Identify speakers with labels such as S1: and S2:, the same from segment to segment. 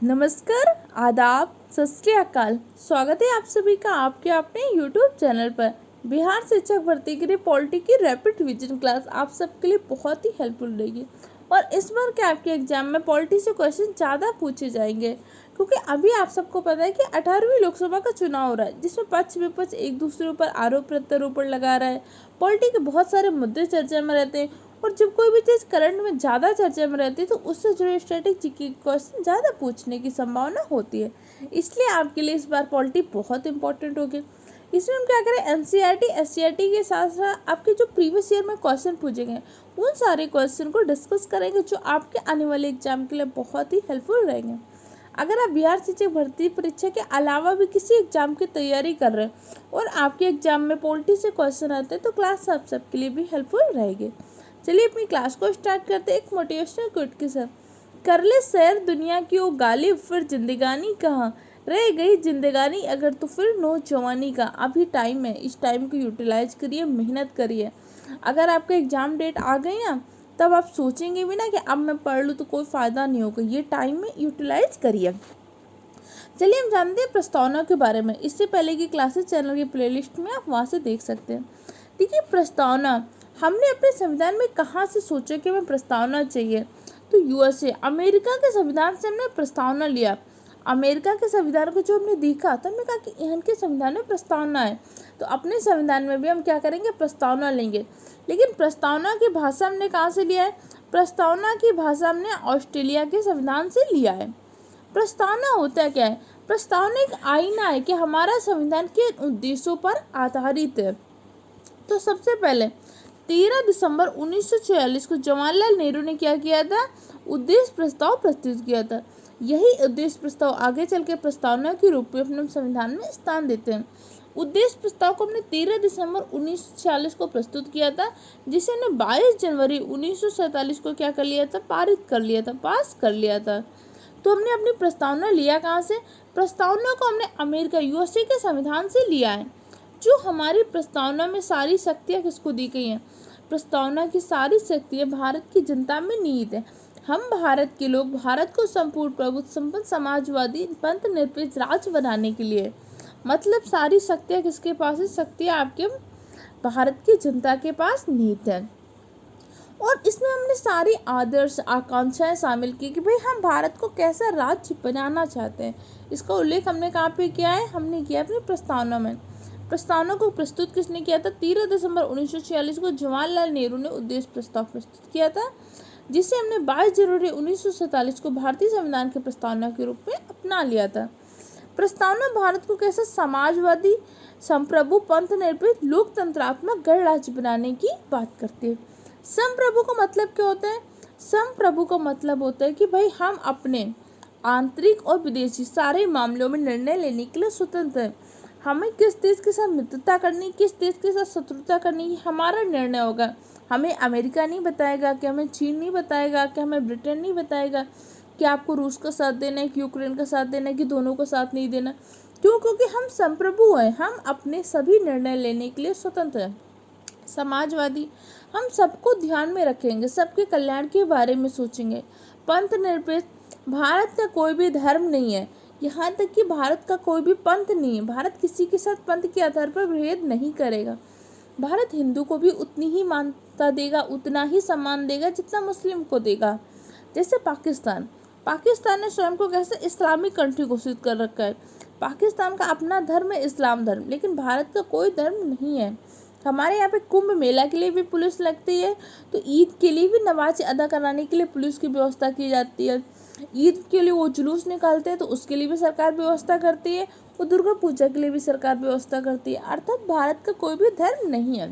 S1: नमस्कार, आदाब, सत श्री अकाल। स्वागत है आप सभी का आपके अपने यूट्यूब चैनल पर। बिहार शिक्षक भर्ती के लिए पॉलिटी की रैपिड रिवीजन क्लास आप सबके लिए बहुत ही हेल्पफुल रहेगी। और इस बार के आपके एग्जाम में पॉलिटी से क्वेश्चन ज़्यादा पूछे जाएंगे, क्योंकि अभी आप सबको पता है कि 18वीं लोकसभा का चुनाव हो रहा है, जिसमें पक्ष विपक्ष एक दूसरे ऊपर आरोप प्रत्यारोप लगा रहा है। पॉलिटी के बहुत सारे मुद्दे चर्चा में रहते हैं, और जब कोई भी चीज़ करंट में ज़्यादा चर्चा में रहती है तो उससे जुड़े स्ट्रेटेजी के क्वेश्चन ज़्यादा पूछने की संभावना होती है। इसलिए आपके लिए इस बार पॉलिटी बहुत इंपॉर्टेंट होगी। इसमें हम क्या करें, एनसीईआरटी एससीईआरटी के साथ साथ आपके जो प्रीवियस ईयर में क्वेश्चन पूछे गए उन सारे क्वेश्चन को डिस्कस करेंगे, जो आपके आने वाले एग्जाम के लिए बहुत ही हेल्पफुल रहेंगे। अगर आप बिहार शिक्षक भर्ती परीक्षा के अलावा भी किसी एग्जाम की तैयारी कर रहे हैं और आपके एग्जाम में पॉलिटी से क्वेश्चन आते हैं तो क्लास आप सबके लिए भी हेल्पफुल रहेगी। चलिए अपनी क्लास को स्टार्ट करते हैं एक मोटिवेशनल कोट के साथ। कर ले सैर दुनिया की वो गालिब, फिर जिंदगानी कहाँ रह गई जिंदगानी अगर तो फिर नौजवानी का। अभी टाइम है, इस टाइम को यूटिलाइज करिए, मेहनत करिए। अगर आपका एग्जाम डेट आ गई ना, तब आप सोचेंगे भी ना कि अब मैं पढ़ लूँ तो कोई फ़ायदा नहीं होगा। ये टाइम में यूटिलाइज करिए। चलिए हम जानते हैं प्रस्तावना के बारे में। इससे पहले की क्लासेस चैनल की प्लेलिस्ट में आप वहाँ से देख सकते हैं। देखिए, प्रस्तावना हमने अपने संविधान में कहाँ से सोचा कि हमें प्रस्तावना चाहिए, तो यूएसए अमेरिका के संविधान से हमने प्रस्तावना लिया। अमेरिका के संविधान को जो हमने देखा तो हमने कहा कि इनके संविधान में प्रस्तावना है, तो अपने संविधान में भी हम क्या करेंगे, प्रस्तावना लेंगे। लेकिन प्रस्तावना की भाषा हमने कहाँ से लिया है, प्रस्तावना की भाषा हमने ऑस्ट्रेलिया के संविधान से लिया है। प्रस्तावना होता क्या है, प्रस्तावना एक आईना है कि हमारा संविधान के उद्देश्यों पर आधारित है। तो सबसे पहले 13 दिसंबर 1946 को जवाहरलाल नेहरू ने क्या किया था, उद्देश्य प्रस्ताव प्रस्तुत किया था। यही उद्देश्य प्रस्ताव आगे चल के प्रस्तावना के रूप में अपने संविधान में स्थान देते हैं। उद्देश्य प्रस्ताव को हमने 13 दिसंबर 1946 को प्रस्तुत किया था, जिसे हमने 22 जनवरी 1947 को क्या कर लिया था, पारित कर लिया था, पास कर लिया था। तो हमने अपनी प्रस्तावना लिया कहाँ से, प्रस्तावना को हमने अमेरिका यूएसए के संविधान से लिया है। जो हमारी प्रस्तावना में सारी शक्तियाँ किसको दी गई हैं, प्रस्तावना की सारी शक्तियाँ भारत की जनता में निहित है। हम भारत के लोग भारत को संपूर्ण प्रभुत्व संपन्न समाजवादी पंथ निरपेक्ष राज्य बनाने के लिए, मतलब सारी शक्तियाँ किसके पास है, शक्तियाँ आपके भारत की जनता के पास निहित है। और इसमें हमने सारी आदर्श आकांक्षाएं शामिल की कि भाई हम भारत को कैसा राज्य बनाना चाहते हैं। इसका उल्लेख हमने कहाँ पे किया है, हमने किया अपनी प्रस्तावना में। प्रस्तावना को प्रस्तुत किसने किया था, 13 दिसंबर 1946 को जवाहरलाल नेहरू ने उद्देश्य प्रस्ताव प्रस्तुत किया था, जिसे हमने 22 जनवरी 1947 को भारतीय संविधान के प्रस्तावना के रूप में अपना लिया था। प्रस्तावना भारत को कैसा समाजवादी संप्रभु पंथ निरपेक्ष लोकतंत्रात्मक गणराज्य बनाने की बात करती है। संप्रभु का मतलब क्या होता है, संप्रभु का मतलब होता है कि भाई हम अपने आंतरिक और विदेशी सारे मामलों में निर्णय लेने के लिए स्वतंत्र हैं। हमें किस देश के साथ मित्रता करनी, किस देश के साथ शत्रुता करनी, हमारा निर्णय होगा। हमें अमेरिका नहीं बताएगा, कि हमें चीन नहीं बताएगा, कि हमें ब्रिटेन नहीं बताएगा कि आपको रूस का साथ देना है, कि यूक्रेन का साथ देना है, कि दोनों का साथ नहीं देना। क्यों, क्योंकि हम संप्रभु हैं, हम अपने सभी निर्णय लेने के लिए स्वतंत्र हैं। समाजवादी, हम सबको ध्यान में रखेंगे, सबके कल्याण के बारे में सोचेंगे। पंथ निरपेक्ष, भारत का कोई भी धर्म नहीं है, यहाँ तक कि भारत का कोई भी पंथ नहीं है। भारत किसी के साथ पंथ के आधार पर भेद नहीं करेगा। भारत हिंदू को भी उतनी ही मान्यता देगा, उतना ही सम्मान देगा जितना मुस्लिम को देगा। जैसे पाकिस्तान, पाकिस्तान ने स्वयं को कैसे इस्लामिक कंट्री घोषित कर रखा है। पाकिस्तान का अपना धर्म है इस्लाम धर्म, लेकिन भारत का कोई धर्म नहीं है। हमारे यहाँ पे कुंभ मेला के लिए भी पुलिस लगती है, तो ईद के लिए भी नमाज अदा कराने के लिए पुलिस की व्यवस्था की जाती है। ईद के लिए वो जुलूस निकालते हैं तो उसके लिए भी सरकार व्यवस्था करती है, और दुर्गा पूजा के लिए भी सरकार व्यवस्था करती है। अर्थात भारत का कोई भी धर्म नहीं है।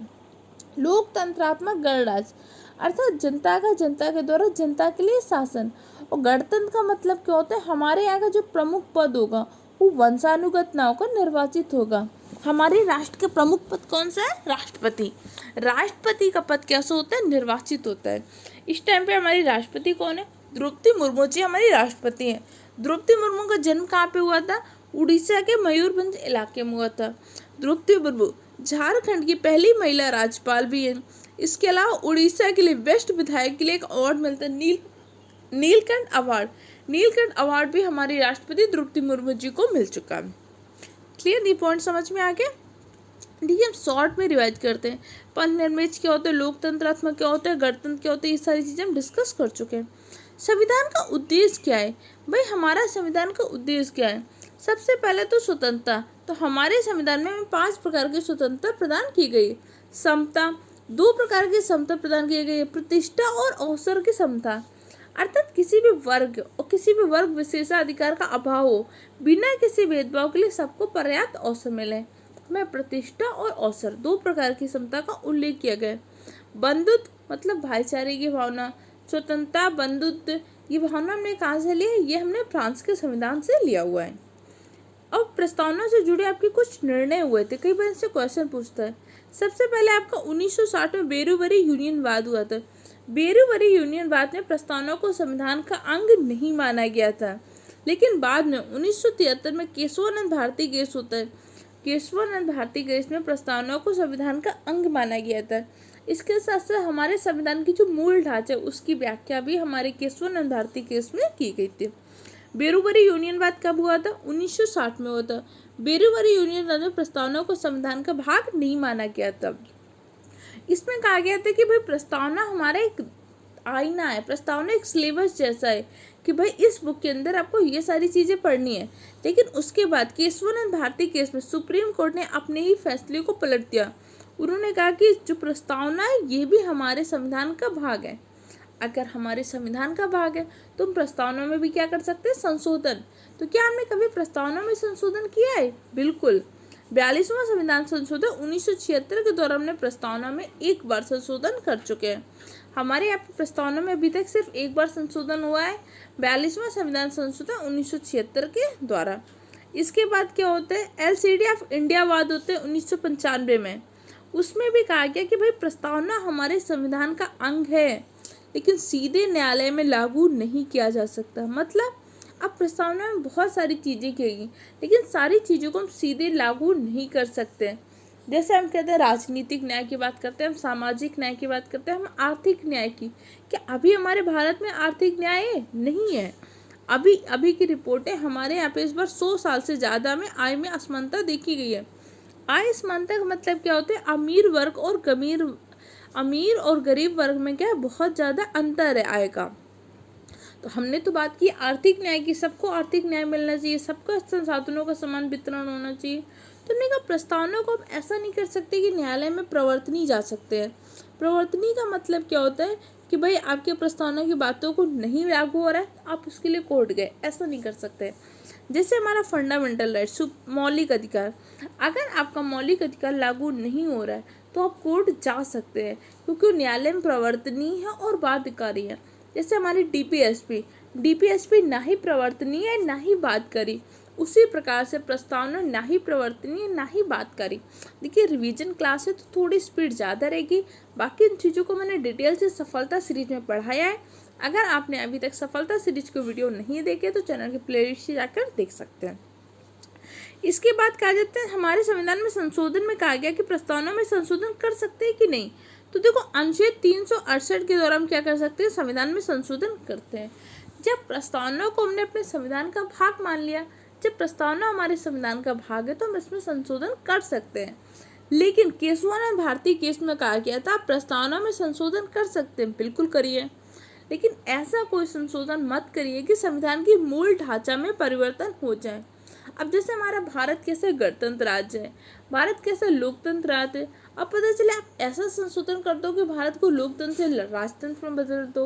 S1: लोकतंत्रात्मक गणराज्य, अर्थात जनता का जनता के द्वारा जनता के लिए शासन। और गणतंत्र का मतलब क्या होता है, हमारे यहाँ का जो प्रमुख पद होगा वो वंशानुगत ना होकर निर्वाचित होगा। हमारे राष्ट्र के प्रमुख पद कौन सा है, राष्ट्रपति। राष्ट्रपति का पद कैसा होता है, निर्वाचित होता है। इस टाइम पे हमारी राष्ट्रपति कौन है, द्रौपदी मुर्मू जी हमारी राष्ट्रपति हैं। द्रौपदी मुर्मू का जन्म कहाँ पे हुआ था, उड़ीसा के मयूरभंज इलाके में हुआ था। द्रौपदी मुर्मू झारखंड की पहली महिला राज्यपाल भी हैं। इसके अलावा उड़ीसा के लिए बेस्ट विधायक के लिए एक अवार्ड मिलता है, नीलकंठ अवार्ड। नीलकंठ अवार्ड भी हमारी राष्ट्रपति द्रौपदी मुर्मू जी को मिल चुका है। क्लियर, ये पॉइंट समझ में आ गया। ठीक है, हम शॉर्ट में रिवाइज करते हैं। पंथ निर्मित क्या होता है, लोकतंत्रात्मक क्या होता है, गणतंत्र क्या होता है, ये सारी चीज़ें हम डिस्कस कर चुके हैं। संविधान का उद्देश्य क्या है भाई, हमारा संविधान का उद्देश्य क्या है। सबसे पहले तो स्वतंत्रता, तो हमारे संविधान में 5 प्रकार की स्वतंत्रता प्रदान की गई है। समता, 2 प्रकार की समता प्रदान की गई है, प्रतिष्ठा और अवसर की समता, अर्थात किसी भी वर्ग और किसी भी वर्ग विशेषाधिकार का अभाव हो, बिना किसी भेदभाव के लिए सबको पर्याप्त अवसर मिले। में प्रतिष्ठा और अवसर 2 प्रकार की समता का उल्लेख किया गया है। बंधुत्व मतलब भाईचारे की भावना, स्वतंत्रता, बंधुत्व, ये भावना हमने कहाँ से ली है, ये हमने फ्रांस के संविधान से लिया हुआ है। अब प्रस्तावना से जुड़े आपके कुछ निर्णय हुए थे, कई बार इससे क्वेश्चन पूछता है। सबसे पहले आपका 1960 में बेरूवरी यूनियनवाद हुआ था। बेरूवरी यूनियनवाद में प्रस्तावना को संविधान का अंग नहीं माना गया था, लेकिन बाद में 1973 में केशवानंद भारती केस होता है। केशवानंद भारती केस में प्रस्तावना को संविधान का अंग माना गया था। इसके साथ साथ हमारे संविधान की जो मूल ढांचा है उसकी व्याख्या भी हमारे केशवानंद भारती केस में की गई थी। बेरूवरी यूनियनवाद कब हुआ था, 1960 में हुआ था। बेरूवरी यूनियनवाद में प्रस्तावना को संविधान का भाग नहीं माना गया था। इसमें कहा गया था कि भाई प्रस्तावना हमारा एक आईना है, प्रस्तावना एक सिलेबस जैसा है कि भाई इस बुक के अंदर आपको ये सारी चीज़ें पढ़नी है। लेकिन उसके बाद केशवानंद भारती केस में सुप्रीम कोर्ट ने अपने ही फैसले को पलट दिया। उन्होंने कहा कि जो प्रस्तावना है ये भी हमारे संविधान का भाग है। अगर हमारे संविधान का भाग है तो हम प्रस्तावना में भी क्या कर सकते हैं, संशोधन। तो क्या हमने कभी प्रस्तावना में संशोधन किया है? बिल्कुल। 42वां संविधान संशोधन 1976 के दौरान हमने प्रस्तावना में एक बार संशोधन कर चुके हैं। हमारे यहाँ पे प्रस्तावना में अभी तक सिर्फ एक बार संशोधन हुआ है, 42वां संविधान संशोधन 1976 के द्वारा। इसके बाद क्या होता है, LCD ऑफ इंडिया वाद होते हैं 1995 में। उसमें भी कहा गया कि भाई प्रस्तावना हमारे संविधान का अंग है, लेकिन सीधे न्यायालय में लागू नहीं किया जा सकता। मतलब अब प्रस्तावना में बहुत सारी चीज़ें कहेगी, लेकिन सारी चीज़ों को हम सीधे लागू नहीं कर सकते। जैसे हम कहते हैं राजनीतिक न्याय की बात करते हैं, हम सामाजिक न्याय की बात करते हैं, हम आर्थिक न्याय की। क्या अभी हमारे भारत में आर्थिक न्याय नहीं है? अभी की रिपोर्टें हमारे यहाँ पे इस बार 100 साल से ज़्यादा में आय में असमानता देखी गई है। आय असमानता का मतलब क्या होता है, अमीर और गरीब वर्ग में क्या है, बहुत ज़्यादा अंतर है आय का। तो हमने तो बात की आर्थिक न्याय की, सबको आर्थिक न्याय मिलना चाहिए, सबका संसाधनों का समान वितरण होना चाहिए। तो हमने कहा प्रस्तावना को हम ऐसा नहीं कर सकते कि न्यायालय में प्रवर्तनी जा सकते हैं। प्रवर्तनी का मतलब क्या होता है कि भाई आपके प्रस्तावना की बातों को नहीं लागू हो रहा है, आप उसके लिए कोर्ट गए, ऐसा नहीं कर सकते। जैसे हमारा फंडामेंटल राइट्स, मौलिक अधिकार, अगर आपका मौलिक अधिकार लागू नहीं हो रहा है तो आप कोर्ट जा सकते हैं, क्योंकि न्यायालय में प्रवर्तनीय है और बाध्यकारी है। जैसे हमारी डीपीएसपी ना ही प्रवर्तनीय है ना ही बाध्यकारी, उसी प्रकार से प्रस्तावना ना ही प्रवर्तनीय ना ही बाध्यकारी। देखिए रिवीजन क्लास है तो थोड़ी स्पीड ज़्यादा रहेगी, बाकी इन चीज़ों को मैंने डिटेल से सफलता सीरीज में पढ़ाया है। अगर आपने अभी तक सफलता सीरीज के वीडियो नहीं देखे तो चैनल के प्लेलिस्ट से जाकर देख सकते हैं। इसके बाद कहा जाता है हमारे संविधान में संशोधन में कहा गया कि प्रस्तावना में संशोधन कर सकते हैं कि नहीं। तो देखो अनुच्छेद 368 के द्वारा हम क्या कर सकते हैं, संविधान में संशोधन करते हैं। जब प्रस्तावना को हमने अपने संविधान का भाग मान लिया, जब प्रस्तावना हमारे संविधान का भाग है तो हम इसमें संशोधन कर सकते हैं। लेकिन केशवानंद भारती केस में कहा गया था आप प्रस्तावना में संशोधन कर सकते हैं, बिल्कुल करिए, लेकिन ऐसा कोई संशोधन मत करिए कि संविधान की मूल ढांचा में परिवर्तन हो जाए। अब जैसे हमारा भारत कैसे गणतंत्र राज्य है, भारत कैसे लोकतंत्र राज्य है, अब पता चले आप ऐसा संशोधन कर दो कि भारत को लोकतंत्र से राजतंत्र में बदल दो,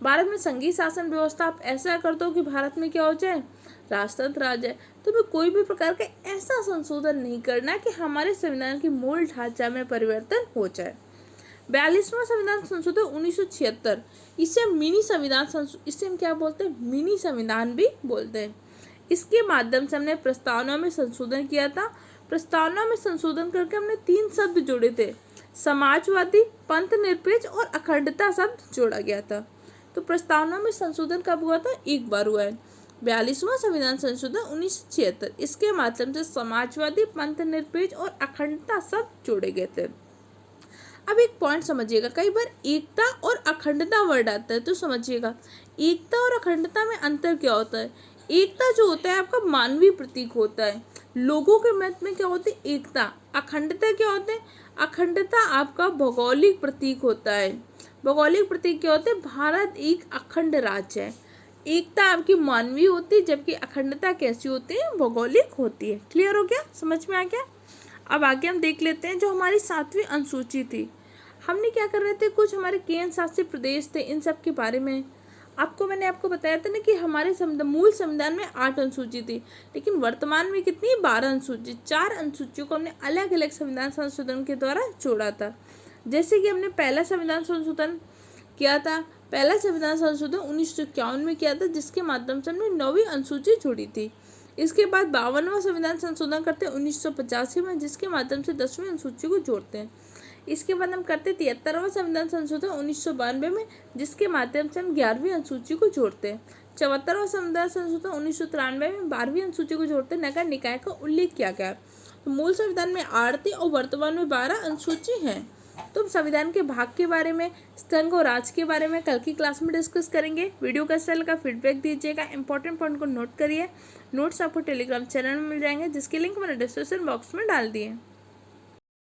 S1: भारत में संघीय शासन व्यवस्था आप ऐसा कर दो कि भारत में क्या हो जाए, राजतंत्र राज्य है। तो हमें कोई भी प्रकार का ऐसा संशोधन नहीं करना कि हमारे संविधान की मूल ढांचा में परिवर्तन हो जाए। 42वां संविधान संशोधन 1976, इसे हम मिनी संविधान, इसे हम क्या बोलते हैं, मिनी संविधान भी बोलते हैं। इसके माध्यम से हमने प्रस्तावना में संशोधन किया था। प्रस्तावना में संशोधन करके हमने 3 शब्द जोड़े थे, समाजवादी, पंथ निरपेक्ष और अखंडता शब्द जोड़ा गया था। तो प्रस्तावना में संशोधन कब हुआ था, एक बार हुआ है, 42वां संविधान संशोधन 1976। इसके माध्यम से समाजवादी, पंथ निरपेक्ष और अखंडता शब्द जोड़े गए थे। अब एक पॉइंट समझिएगा, कई बार एकता और अखंडता वर्ड आता है, तो समझिएगा एकता और अखंडता में अंतर क्या होता है? एकता जो होता है आपका मानवीय प्रतीक होता है। लोगों के मत में क्या होती है? एकता। अखंडता क्या होता है? अखंडता आपका भौगोलिक प्रतीक होता है। भौगोलिक प्रतीक क्या होते हैं? भारत एक अखंड राज्य है। एकता आपकी मानवीय होती है, जबकि अखंडता कैसी होती है? भौगोलिक होती है। क्लियर हो गया? समझ में आ गया? अब आगे हम देख लेते हैं जो हमारी 7वीं अनुसूची थी। हमने क्या कर रहे थे, कुछ हमारे केंद्र शासित प्रदेश थे, इन सब के बारे में मैंने आपको बताया था ना कि हमारे मूल संविधान में 8 अनुसूची थी, लेकिन वर्तमान में कितनी? 12 अनुसूची। 4 अनुसूचियों को हमने अलग अलग संविधान संशोधन के द्वारा जोड़ा था। जैसे कि हमने पहला संविधान संशोधन किया था, पहला संविधान संशोधन 1951 में किया था, जिसके माध्यम से हमने 9वीं अनुसूची जोड़ी थी। इसके बाद 52वां संविधान संशोधन करते हैं 1985 में, जिसके माध्यम से 10वीं अनुसूची को जोड़ते हैं। इसके बाद हम करते 73वां संविधान संशोधन 1992 में, जिसके माध्यम से हम 11वीं अनुसूची को जोड़ते हैं। 74वां संविधान संशोधन 1993 में 12वीं अनुसूची को जोड़ते नगर निकाय का उल्लेख किया गया। तो मूल संविधान में 8 थी और वर्तमान में 12 अनुसूची हैं। तो संविधान के भाग के बारे में, संघ और राज्य के बारे में कल की क्लास में डिस्कस करेंगे। वीडियो कैसा लगा फीडबैक दीजिएगा, इंपॉर्टेंट पॉइंट को नोट करिए। नोट्स आपको टेलीग्राम चैनल में मिल जाएंगे, जिसकी लिंक मैंने डिस्क्रिप्शन बॉक्स में डाल दी है।